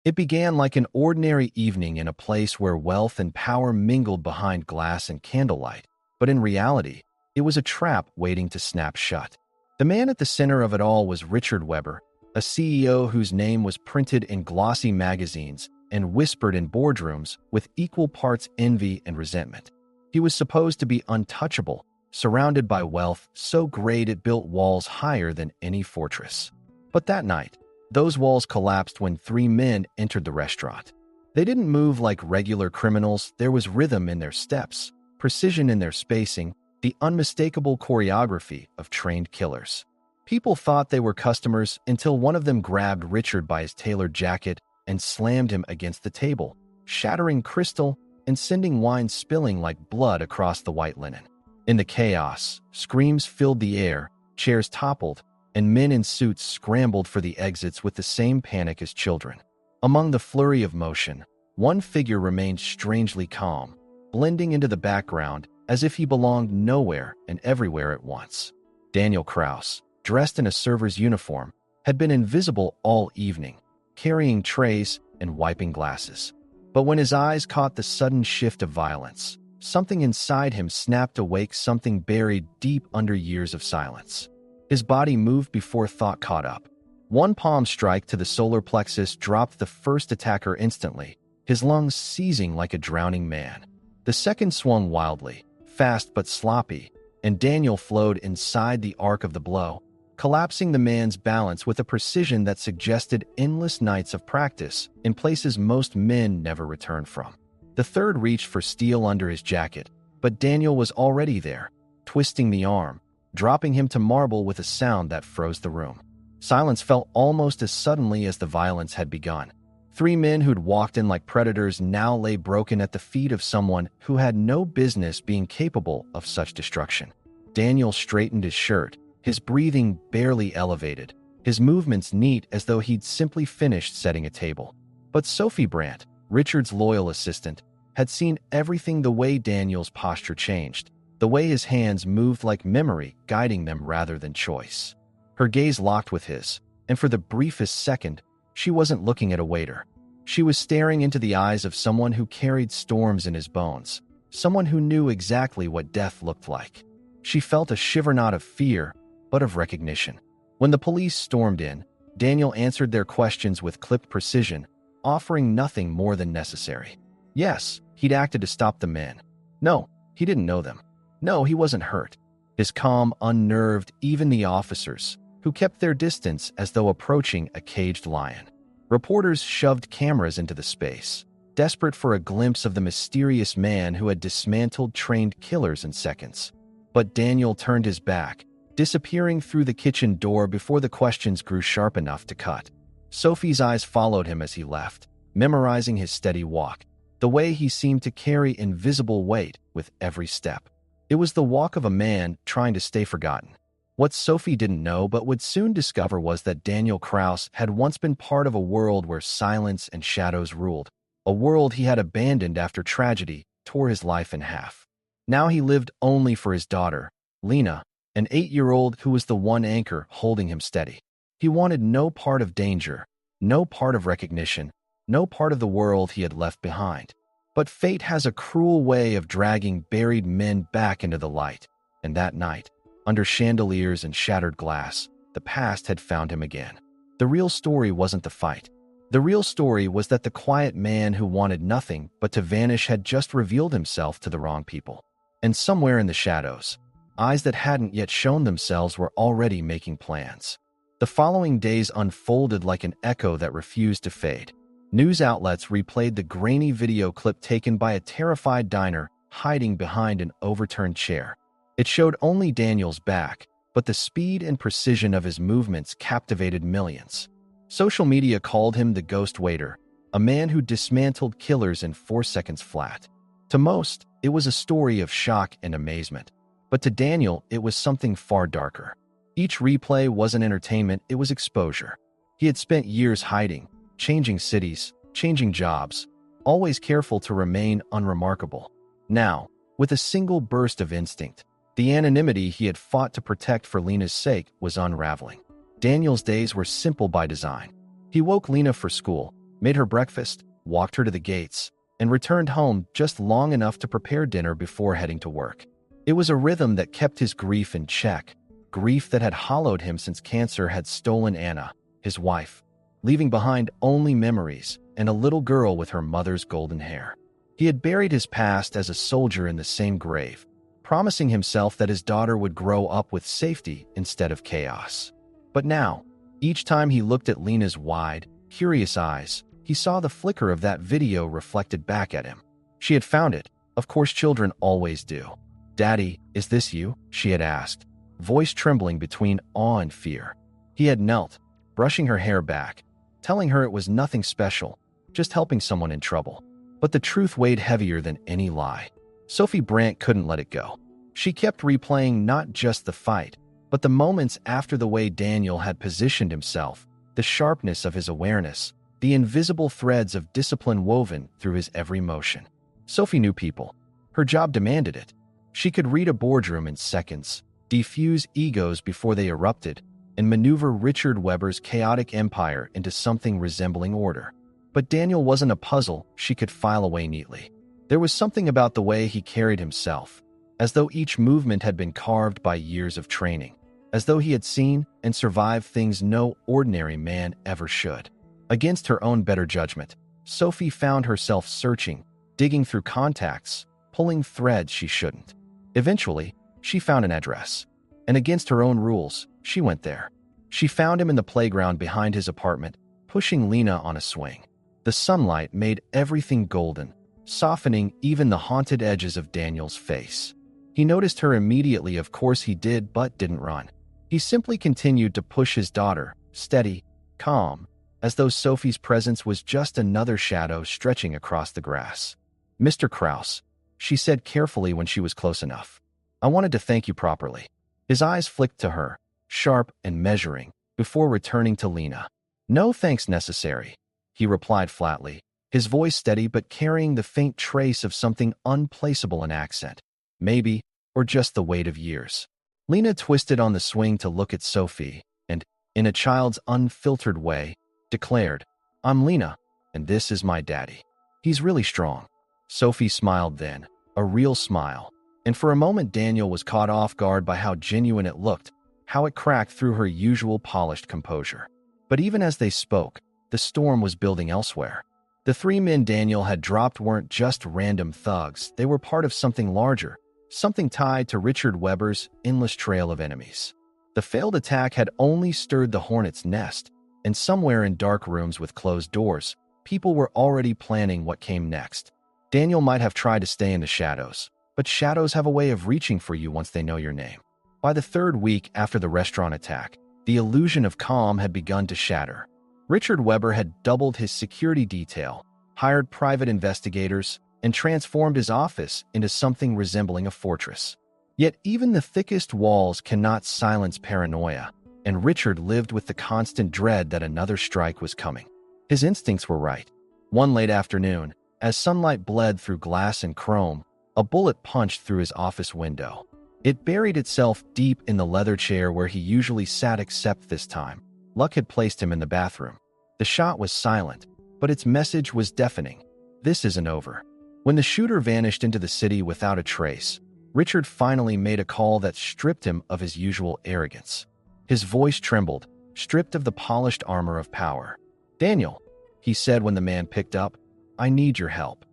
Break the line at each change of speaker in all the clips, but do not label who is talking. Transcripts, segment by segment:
It began like an ordinary evening in a place where wealth and power mingled behind glass and candlelight, but in reality, it was a trap waiting to snap shut. The man at the center of it all was Richard Weber, a CEO whose name was printed in glossy magazines and whispered in boardrooms with equal parts envy and resentment. He was supposed to be untouchable, surrounded by wealth so great it built walls higher than any fortress. But that night, those walls collapsed when three men entered the restaurant. They didn't move like regular criminals. There was rhythm in their steps, precision in their spacing, the unmistakable choreography of trained killers. People thought they were customers until one of them grabbed Richard by his tailored jacket and slammed him against the table, shattering crystal and sending wine spilling like blood across the white linen. In the chaos, screams filled the air, chairs toppled, and men in suits scrambled for the exits with the same panic as children. Among the flurry of motion, one figure remained strangely calm, blending into the background as if he belonged nowhere and everywhere at once. Daniel Kraus, dressed in a server's uniform, had been invisible all evening, carrying trays and wiping glasses. But when his eyes caught the sudden shift of violence, something inside him snapped awake, something buried deep under years of silence. His body moved before thought caught up. One palm strike to the solar plexus dropped the first attacker instantly, his lungs seizing like a drowning man. The second swung wildly, fast but sloppy, and Daniel flowed inside the arc of the blow, collapsing the man's balance with a precision that suggested endless nights of practice in places most men never returned from. The third reached for steel under his jacket, but Daniel was already there, twisting the arm, dropping him to marble with a sound that froze the room. Silence fell almost as suddenly as the violence had begun. Three men who'd walked in like predators now lay broken at the feet of someone who had no business being capable of such destruction. Daniel straightened his shirt, his breathing barely elevated, his movements neat as though he'd simply finished setting a table. But Sophie Brandt, Richard's loyal assistant, had seen everything: the way Daniel's posture changed, the way his hands moved like memory guiding them rather than choice. Her gaze locked with his, and for the briefest second, she wasn't looking at a waiter. She was staring into the eyes of someone who carried storms in his bones, someone who knew exactly what death looked like. She felt a shiver, not of fear, but of recognition. When the police stormed in, Daniel answered their questions with clipped precision, offering nothing more than necessary. Yes, he'd acted to stop the men. No, he didn't know them. No, he wasn't hurt. His calm unnerved even the officers, who kept their distance as though approaching a caged lion. Reporters shoved cameras into the space, desperate for a glimpse of the mysterious man who had dismantled trained killers in seconds. But Daniel turned his back, disappearing through the kitchen door before the questions grew sharp enough to cut. Sophie's eyes followed him as he left, memorizing his steady walk, the way he seemed to carry invisible weight with every step. It was the walk of a man trying to stay forgotten. What Sophie didn't know but would soon discover was that Daniel Kraus had once been part of a world where silence and shadows ruled, a world he had abandoned after tragedy tore his life in half. Now he lived only for his daughter, Lena, an 8-year-old who was the one anchor holding him steady. He wanted no part of danger, no part of recognition, no part of the world he had left behind. But fate has a cruel way of dragging buried men back into the light, and that night, under chandeliers and shattered glass, the past had found him again. The real story wasn't the fight. The real story was that the quiet man who wanted nothing but to vanish had just revealed himself to the wrong people. And somewhere in the shadows, eyes that hadn't yet shown themselves were already making plans. The following days unfolded like an echo that refused to fade. News outlets replayed the grainy video clip taken by a terrified diner hiding behind an overturned chair. It showed only Daniel's back, but the speed and precision of his movements captivated millions. Social media called him the ghost waiter, a man who dismantled killers in 4 seconds flat. To most, it was a story of shock and amazement. But to Daniel, it was something far darker. Each replay wasn't entertainment, it was exposure. He had spent years hiding, changing cities, changing jobs, always careful to remain unremarkable. Now, with a single burst of instinct, the anonymity he had fought to protect for Lena's sake was unraveling. Daniel's days were simple by design. He woke Lena for school, made her breakfast, walked her to the gates, and returned home just long enough to prepare dinner before heading to work. It was a rhythm that kept his grief in check, grief that had hollowed him since cancer had stolen Anna, his wife, leaving behind only memories and a little girl with her mother's golden hair. He had buried his past as a soldier in the same grave, promising himself that his daughter would grow up with safety instead of chaos. But now, each time he looked at Lena's wide, curious eyes, he saw the flicker of that video reflected back at him. She had found it. Of course, children always do. "Daddy, is this you?" she had asked, voice trembling between awe and fear. He had knelt, brushing her hair back, telling her it was nothing special, just helping someone in trouble. But the truth weighed heavier than any lie. Sophie Brandt couldn't let it go. She kept replaying not just the fight, but the moments after, the way Daniel had positioned himself, the sharpness of his awareness, the invisible threads of discipline woven through his every motion. Sophie knew people. Her job demanded it. She could read a boardroom in seconds, defuse egos before they erupted, and maneuver Richard Weber's chaotic empire into something resembling order. But Daniel wasn't a puzzle she could file away neatly. There was something about the way he carried himself, as though each movement had been carved by years of training, as though he had seen and survived things no ordinary man ever should. Against her own better judgment, Sophie found herself searching, digging through contacts, pulling threads she shouldn't. Eventually, she found an address, and against her own rules, she went there. She found him in the playground behind his apartment, pushing Lena on a swing. The sunlight made everything golden, softening even the haunted edges of Daniel's face. He noticed her immediately, of course he did, but didn't run. He simply continued to push his daughter, steady, calm, as though Sophie's presence was just another shadow stretching across the grass. "Mr. Kraus," she said carefully when she was close enough. "I wanted to thank you properly." His eyes flicked to her, sharp and measuring, before returning to Lena. "No thanks necessary," he replied flatly, his voice steady but carrying the faint trace of something unplaceable in accent. Maybe, or just the weight of years. Lena twisted on the swing to look at Sophie, and, in a child's unfiltered way, declared, "I'm Lena, and this is my daddy. He's really strong." Sophie smiled then, a real smile, and for a moment Daniel was caught off guard by how genuine it looked, how it cracked through her usual polished composure. But even as they spoke, the storm was building elsewhere. The three men Daniel had dropped weren't just random thugs, they were part of something larger, something tied to Richard Weber's endless trail of enemies. The failed attack had only stirred the hornet's nest, and somewhere in dark rooms with closed doors, people were already planning what came next. Daniel might have tried to stay in the shadows, but shadows have a way of reaching for you once they know your name. By the third week after the restaurant attack, the illusion of calm had begun to shatter. Richard Weber had doubled his security detail, hired private investigators, and transformed his office into something resembling a fortress. Yet even the thickest walls cannot silence paranoia, and Richard lived with the constant dread that another strike was coming. His instincts were right. One late afternoon, as sunlight bled through glass and chrome, a bullet punched through his office window. It buried itself deep in the leather chair where he usually sat, except this time, luck had placed him in the bathroom. The shot was silent, but its message was deafening. This isn't over. When the shooter vanished into the city without a trace, Richard finally made a call that stripped him of his usual arrogance. His voice trembled, stripped of the polished armor of power. "Daniel," he said when the man picked up, "I need your help."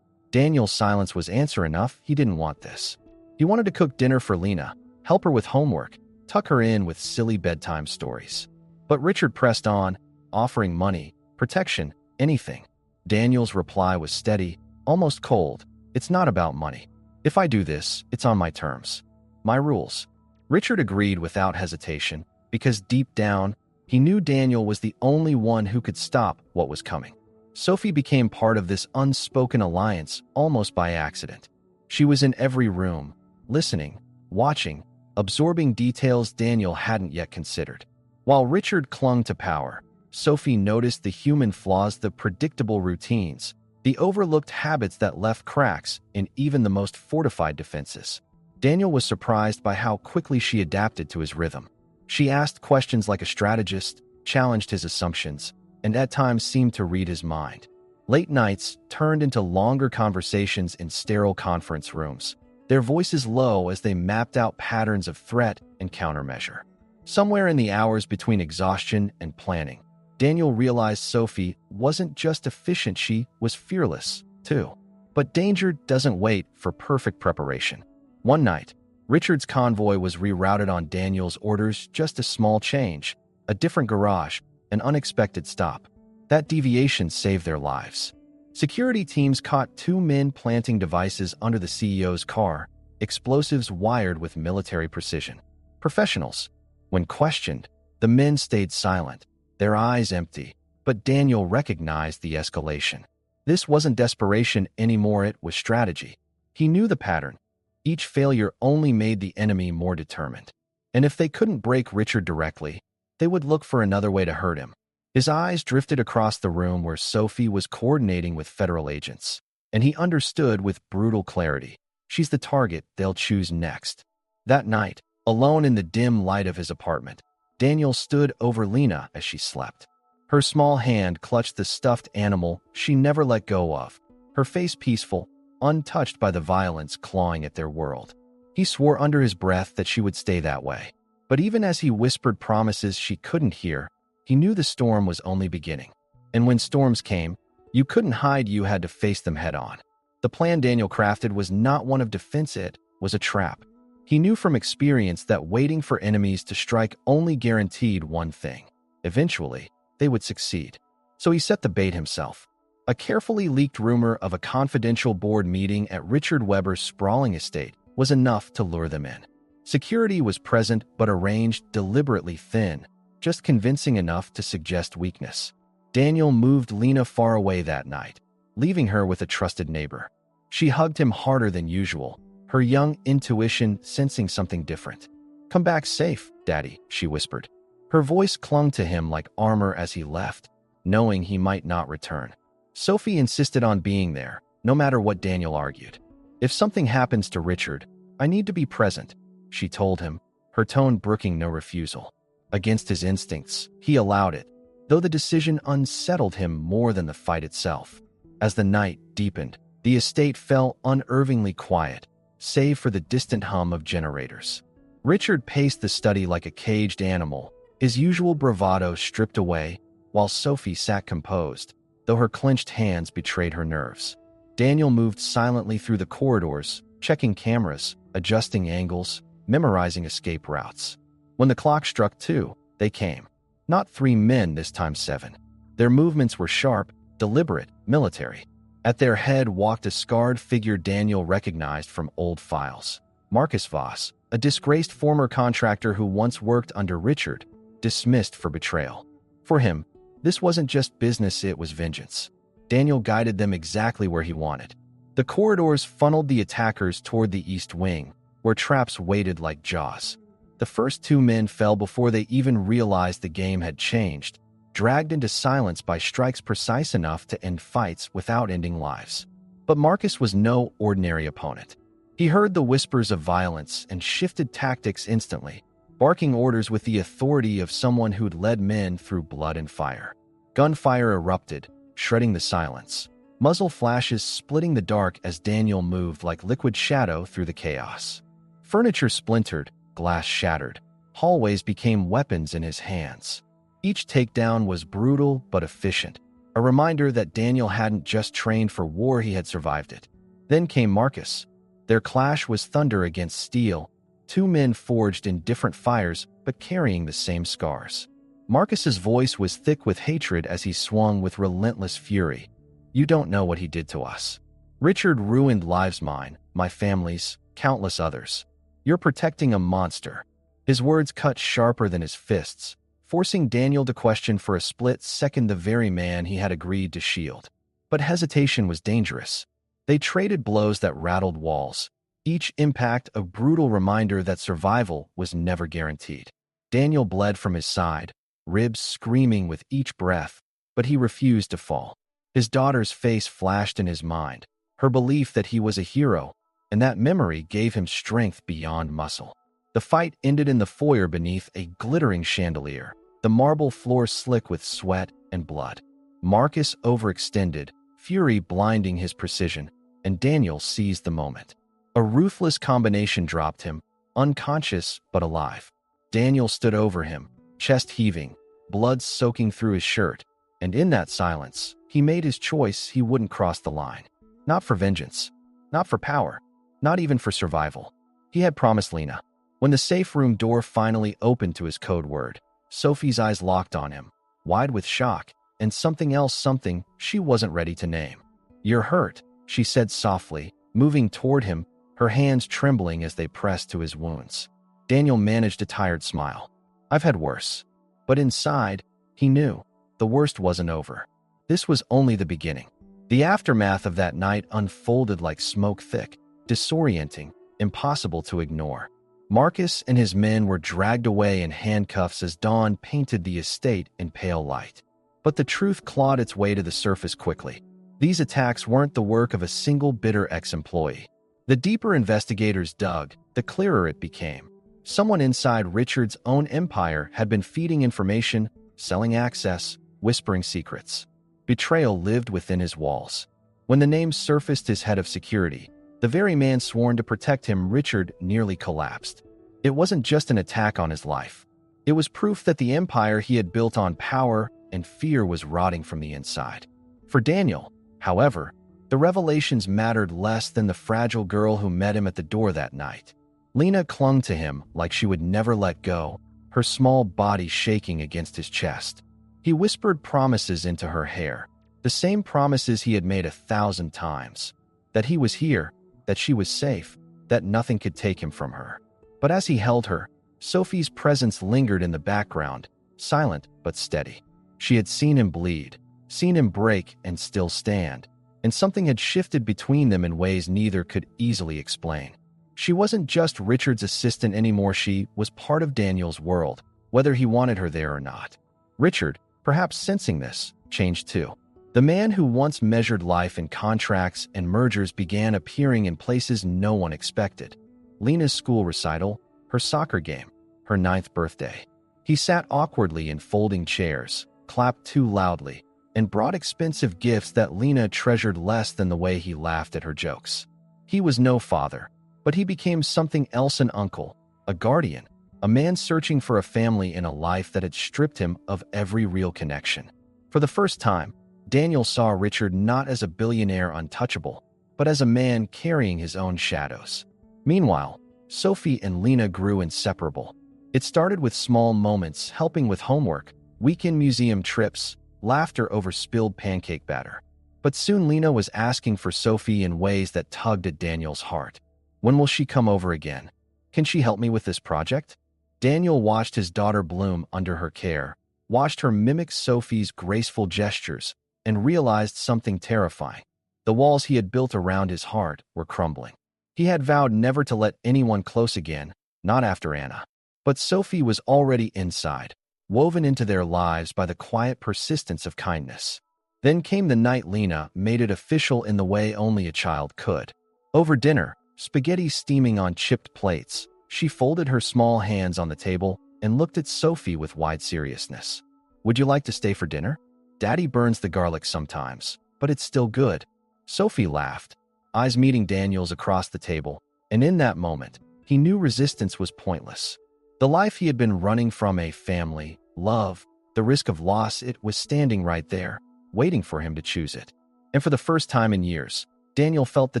Daniel's silence was answer enough. He didn't want this. He wanted to cook dinner for Lena, help her with homework, tuck her in with silly bedtime stories. But Richard pressed on, offering money, protection, anything. Daniel's reply was steady, almost cold. "It's not about money. If I do this, it's on my terms. My rules." Richard agreed without hesitation, because deep down, he knew Daniel was the only one who could stop what was coming. Sophie became part of this unspoken alliance almost by accident. She was in every room, listening, watching, absorbing details Daniel hadn't yet considered. While Richard clung to power, Sophie noticed the human flaws, the predictable routines, the overlooked habits that left cracks in even the most fortified defenses. Daniel was surprised by how quickly she adapted to his rhythm. She asked questions like a strategist, challenged his assumptions, and at times seemed to read his mind. Late nights turned into longer conversations in sterile conference rooms, their voices low as they mapped out patterns of threat and countermeasure. Somewhere in the hours between exhaustion and planning, Daniel realized Sophie wasn't just efficient, she was fearless, too. But danger doesn't wait for perfect preparation. One night, Richard's convoy was rerouted on Daniel's orders, just a small change, a different garage, an unexpected stop. That deviation saved their lives. Security teams caught 2 men planting devices under the CEO's car, explosives wired with military precision. Professionals. When questioned, the men stayed silent, their eyes empty, but Daniel recognized the escalation. This wasn't desperation anymore, it was strategy. He knew the pattern. Each failure only made the enemy more determined. And if they couldn't break Richard directly, they would look for another way to hurt him. His eyes drifted across the room where Sophie was coordinating with federal agents, and he understood with brutal clarity. She's the target they'll choose next. That night, alone in the dim light of his apartment, Daniel stood over Lena as she slept. Her small hand clutched the stuffed animal she never let go of, her face peaceful, untouched by the violence clawing at their world. He swore under his breath that she would stay that way. But even as he whispered promises she couldn't hear, he knew the storm was only beginning. And when storms came, you couldn't hide, you had to face them head on. The plan Daniel crafted was not one of defense, it was a trap. He knew from experience that waiting for enemies to strike only guaranteed one thing. Eventually, they would succeed. So he set the bait himself. A carefully leaked rumor of a confidential board meeting at Richard Weber's sprawling estate was enough to lure them in. Security was present but arranged deliberately thin, just convincing enough to suggest weakness. Daniel moved Lena far away that night, leaving her with a trusted neighbor. She hugged him harder than usual, her young intuition sensing something different. "Come back safe, Daddy," she whispered. Her voice clung to him like armor as he left, knowing he might not return. Sophie insisted on being there, no matter what Daniel argued. "If something happens to Richard, I need to be present," she told him, her tone brooking no refusal. Against his instincts, he allowed it, though the decision unsettled him more than the fight itself. As the night deepened, the estate fell unervingly quiet, save for the distant hum of generators. Richard paced the study like a caged animal, his usual bravado stripped away, while Sophie sat composed, though her clenched hands betrayed her nerves. Daniel moved silently through the corridors, checking cameras, adjusting angles, memorizing escape routes. When the clock struck 2, they came. Not 3 men, this time 7. Their movements were sharp, deliberate, military. At their head walked a scarred figure Daniel recognized from old files. Marcus Voss, a disgraced former contractor who once worked under Richard, dismissed for betrayal. For him, this wasn't just business, it was vengeance. Daniel guided them exactly where he wanted. The corridors funneled the attackers toward the east wing, where traps waited like jaws. The first 2 men fell before they even realized the game had changed, dragged into silence by strikes precise enough to end fights without ending lives. But Marcus was no ordinary opponent. He heard the whispers of violence and shifted tactics instantly, barking orders with the authority of someone who'd led men through blood and fire. Gunfire erupted, shredding the silence. Muzzle flashes splitting the dark as Daniel moved like liquid shadow through the chaos. Furniture splintered, glass shattered. Hallways became weapons in his hands. Each takedown was brutal but efficient, a reminder that Daniel hadn't just trained for war, he had survived it. Then came Marcus. Their clash was thunder against steel, 2 men forged in different fires but carrying the same scars. Marcus's voice was thick with hatred as he swung with relentless fury. "You don't know what he did to us. Richard ruined lives, mine, my family's, countless others. You're protecting a monster." His words cut sharper than his fists, forcing Daniel to question for a split second the very man he had agreed to shield. But hesitation was dangerous. They traded blows that rattled walls, each impact a brutal reminder that survival was never guaranteed. Daniel bled from his side, ribs screaming with each breath, but he refused to fall. His daughter's face flashed in his mind, her belief that he was a hero, and that memory gave him strength beyond muscle. The fight ended in the foyer beneath a glittering chandelier, the marble floor slick with sweat, and blood. Marcus overextended, fury blinding his precision, and Daniel seized the moment. A ruthless combination dropped him, unconscious but alive. Daniel stood over him, chest heaving, blood soaking through his shirt, and in that silence, he made his choice. He wouldn't cross the line. Not for vengeance, not for power, not even for survival. He had promised Lena. When the safe room door finally opened to his code word, Sophie's eyes locked on him, wide with shock, and something she wasn't ready to name. "You're hurt," she said softly, moving toward him, her hands trembling as they pressed to his wounds. Daniel managed a tired smile. "I've had worse." But inside, he knew the worst wasn't over. This was only the beginning. The aftermath of that night unfolded like smoke, thick, disorienting, impossible to ignore. Marcus and his men were dragged away in handcuffs as dawn painted the estate in pale light. But the truth clawed its way to the surface quickly. These attacks weren't the work of a single bitter ex-employee. The deeper investigators dug, the clearer it became. Someone inside Richard's own empire had been feeding information, selling access, whispering secrets. Betrayal lived within his walls. When the name surfaced as head of security, the very man sworn to protect him, Richard, nearly collapsed. It wasn't just an attack on his life. It was proof that the empire he had built on power and fear was rotting from the inside. For Daniel, however, the revelations mattered less than the fragile girl who met him at the door that night. Lena clung to him like she would never let go, her small body shaking against his chest. He whispered promises into her hair, the same promises he had made 1,000 times. That he was here, that she was safe, that nothing could take him from her. But as he held her, Sophie's presence lingered in the background, silent but steady. She had seen him bleed, seen him break and still stand, and something had shifted between them in ways neither could easily explain. She wasn't just Richard's assistant anymore, she was part of Daniel's world, whether he wanted her there or not. Richard, perhaps sensing this, changed too. The man who once measured life in contracts and mergers began appearing in places no one expected. Lena's school recital, her soccer game, her 9th birthday. He sat awkwardly in folding chairs, clapped too loudly, and brought expensive gifts that Lena treasured less than the way he laughed at her jokes. He was no father, but he became something else: an uncle, a guardian, a man searching for a family in a life that had stripped him of every real connection. For the first time, Daniel saw Richard not as a billionaire untouchable, but as a man carrying his own shadows. Meanwhile, Sophie and Lena grew inseparable. It started with small moments, helping with homework, weekend museum trips, laughter over spilled pancake batter. But soon Lena was asking for Sophie in ways that tugged at Daniel's heart. "When will she come over again? Can she help me with this project?" Daniel watched his daughter bloom under her care, watched her mimic Sophie's graceful gestures, and realized something terrifying. The walls he had built around his heart were crumbling. He had vowed never to let anyone close again, not after Anna. But Sophie was already inside, woven into their lives by the quiet persistence of kindness. Then came the night Lena made it official in the way only a child could. Over dinner, spaghetti steaming on chipped plates, she folded her small hands on the table and looked at Sophie with wide seriousness. "Would you like to stay for dinner? Daddy burns the garlic sometimes, but it's still good." Sophie laughed, eyes meeting Daniel's across the table, and in that moment, he knew resistance was pointless. The life he had been running from, a family, love, the risk of loss, it was standing right there, waiting for him to choose it. And for the first time in years, Daniel felt the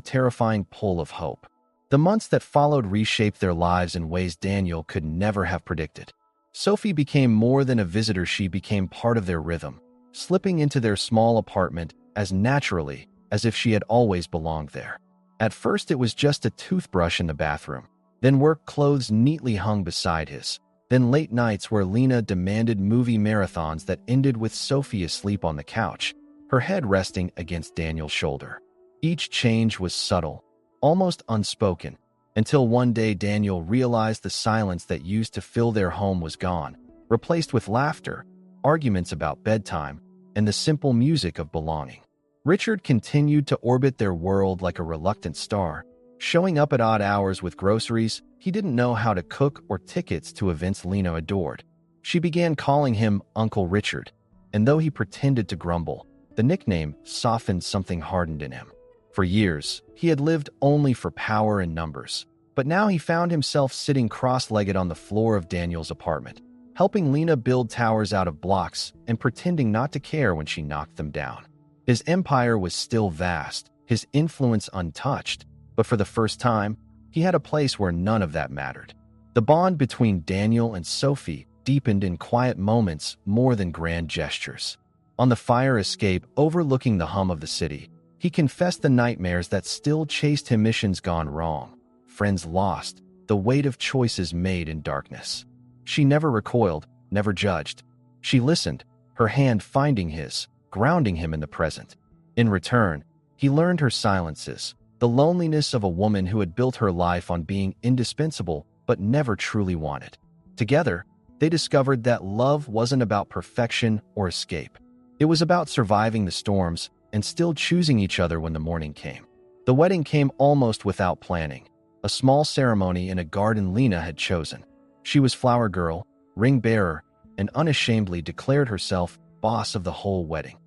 terrifying pull of hope. The months that followed reshaped their lives in ways Daniel could never have predicted. Sophie became more than a visitor, she became part of their rhythm, slipping into their small apartment as naturally as if she had always belonged there. At first it was just a toothbrush in the bathroom, then work clothes neatly hung beside his, then late nights where Lena demanded movie marathons that ended with Sophie asleep on the couch, her head resting against Daniel's shoulder. Each change was subtle, almost unspoken, until one day Daniel realized the silence that used to fill their home was gone, replaced with laughter, arguments about bedtime, and the simple music of belonging. Richard continued to orbit their world like a reluctant star, showing up at odd hours with groceries he didn't know how to cook or tickets to events Lena adored. She began calling him Uncle Richard, and though he pretended to grumble, the nickname softened something hardened in him. For years, he had lived only for power and numbers, but now he found himself sitting cross-legged on the floor of Daniel's apartment, helping Lena build towers out of blocks and pretending not to care when she knocked them down. His empire was still vast, his influence untouched, but for the first time, he had a place where none of that mattered. The bond between Daniel and Sophie deepened in quiet moments more than grand gestures. On the fire escape overlooking the hum of the city, he confessed the nightmares that still chased him: missions gone wrong, friends lost, the weight of choices made in darkness. She never recoiled, never judged. She listened, her hand finding his, grounding him in the present. In return, he learned her silences, the loneliness of a woman who had built her life on being indispensable but never truly wanted. Together, they discovered that love wasn't about perfection or escape. It was about surviving the storms and still choosing each other when the morning came. The wedding came almost without planning, a small ceremony in a garden Lena had chosen. She was flower girl, ring bearer, and unashamedly declared herself boss of the whole wedding.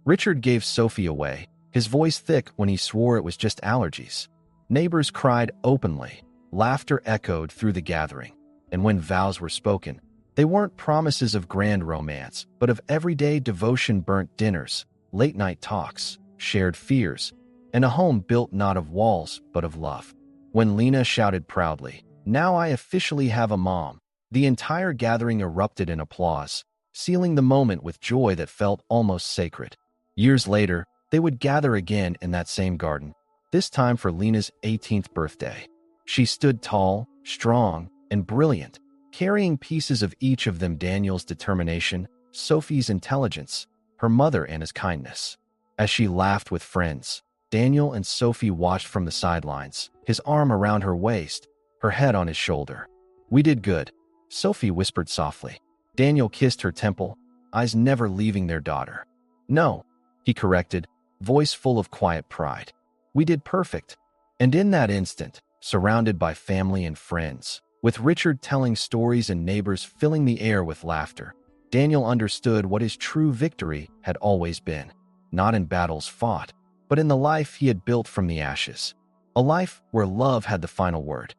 Richard gave Sophie away, his voice thick when he swore it was just allergies. Neighbors cried openly, laughter echoed through the gathering, and when vows were spoken, they weren't promises of grand romance, but of everyday devotion: burnt dinners, late-night talks, shared fears, and a home built not of walls but of love. When Lena shouted proudly, "Now I officially have a mom," the entire gathering erupted in applause, sealing the moment with joy that felt almost sacred. Years later, they would gather again in that same garden, this time for Lena's 18th birthday. She stood tall, strong, and brilliant, carrying pieces of each of them: Daniel's determination, Sophie's intelligence, her mother Anna's kindness. As she laughed with friends, Daniel and Sophie watched from the sidelines, his arm around her waist, her head on his shoulder. "We did good," Sophie whispered softly. Daniel kissed her temple, eyes never leaving their daughter. "No," he corrected, voice full of quiet pride. "We did perfect." And in that instant, surrounded by family and friends, with Richard telling stories and neighbors filling the air with laughter, Daniel understood what his true victory had always been. Not in battles fought, but in the life he had built from the ashes. A life where love had the final word.